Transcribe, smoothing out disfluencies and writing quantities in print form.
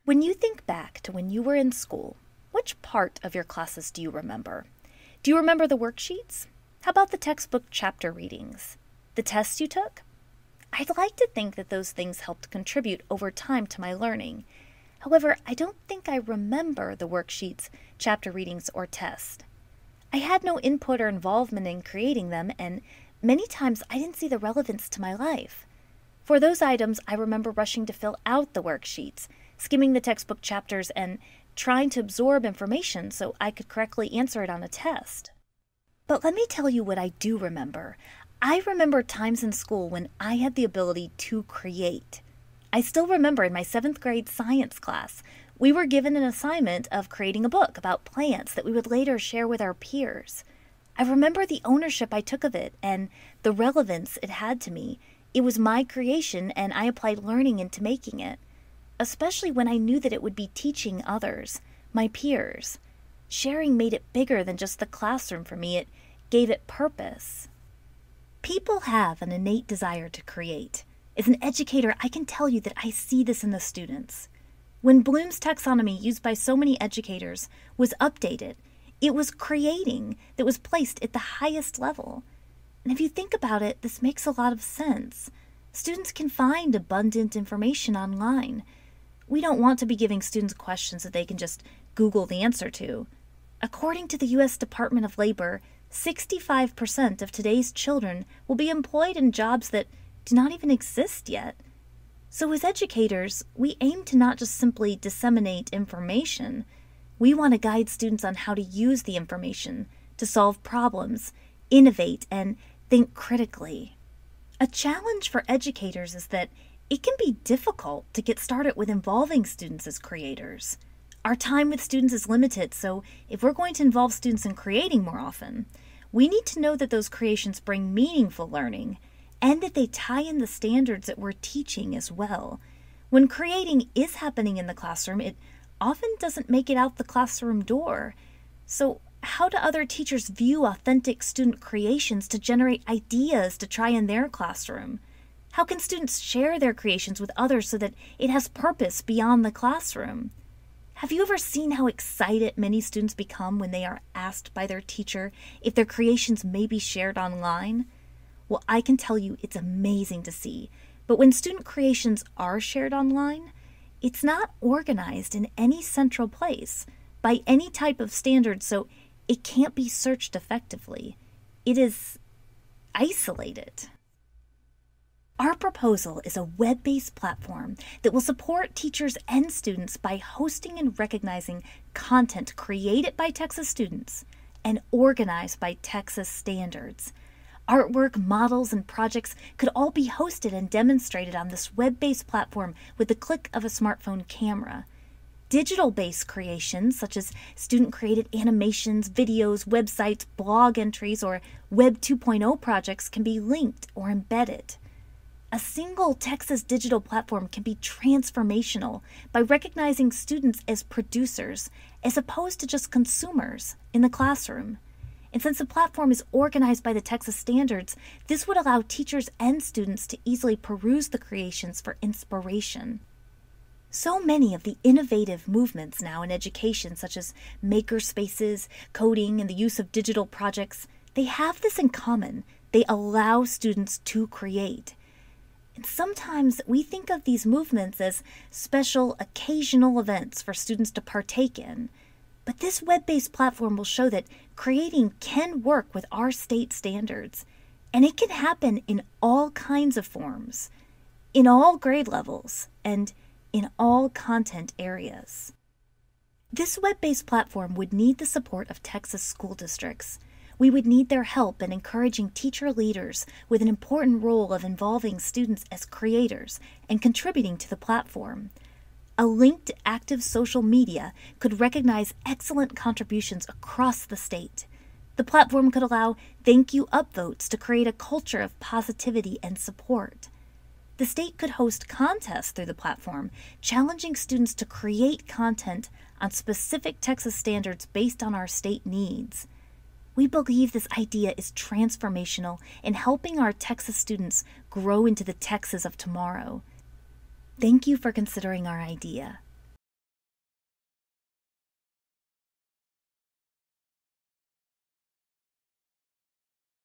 When you think back to when you were in school, which part of your classes do you remember? Do you remember the worksheets? How about the textbook chapter readings? The tests you took? I'd like to think that those things helped contribute over time to my learning. However, I don't think I remember the worksheets, chapter readings, or tests. I had no input or involvement in creating them, and many times I didn't see the relevance to my life. For those items, I remember rushing to fill out the worksheets, skimming the textbook chapters, and trying to absorb information so I could correctly answer it on a test. But let me tell you what I do remember. I remember times in school when I had the ability to create. I still remember in my 7th grade science class, we were given an assignment of creating a book about plants that we would later share with our peers. I remember the ownership I took of it and the relevance it had to me. It was my creation and I applied learning into making it, especially when I knew that it would be teaching others, my peers. Sharing made it bigger than just the classroom for me. It gave it purpose. People have an innate desire to create. As an educator, I can tell you that I see this in the students. When Bloom's taxonomy, used by so many educators, was updated, it was creating that was placed at the highest level. And if you think about it, this makes a lot of sense. Students can find abundant information online. We don't want to be giving students questions that they can just Google the answer to. According to the U.S. Department of Labor, 65% of today's children will be employed in jobs that do not even exist yet. So as educators, we aim to not just simply disseminate information. We want to guide students on how to use the information to solve problems, innovate, and think critically. A challenge for educators is that it can be difficult to get started with involving students as creators. Our time with students is limited, so if we're going to involve students in creating more often, we need to know that those creations bring meaningful learning and that they tie in the standards that we're teaching as well. When creating is happening in the classroom, it often doesn't make it out the classroom door. So how do other teachers view authentic student creations to generate ideas to try in their classroom? How can students share their creations with others so that it has purpose beyond the classroom? Have you ever seen how excited many students become when they are asked by their teacher if their creations may be shared online? Well, I can tell you it's amazing to see. But when student creations are shared online, it's not organized in any central place by any type of standard, so it can't be searched effectively. It is isolated. Our proposal is a web-based platform that will support teachers and students by hosting and recognizing content created by Texas students and organized by Texas standards. Artwork, models, and projects could all be hosted and demonstrated on this web-based platform with the click of a smartphone camera. Digital-based creations, such as student-created animations, videos, websites, blog entries, or Web 2.0 projects can be linked or embedded. A single Texas digital platform can be transformational by recognizing students as producers as opposed to just consumers in the classroom. And since the platform is organized by the Texas standards, this would allow teachers and students to easily peruse the creations for inspiration. So many of the innovative movements now in education, such as maker spaces, coding, and the use of digital projects, they have this in common. They allow students to create. And sometimes we think of these movements as special, occasional events for students to partake in. But this web-based platform will show that creating can work with our state standards, and it can happen in all kinds of forms, in all grade levels, and in all content areas. This web-based platform would need the support of Texas school districts. We would need their help in encouraging teacher leaders with an important role of involving students as creators and contributing to the platform. A linked active social media could recognize excellent contributions across the state. The platform could allow thank you upvotes to create a culture of positivity and support. The state could host contests through the platform, challenging students to create content on specific Texas standards based on our state needs. We believe this idea is transformational in helping our Texas students grow into the Texas of tomorrow. Thank you for considering our idea.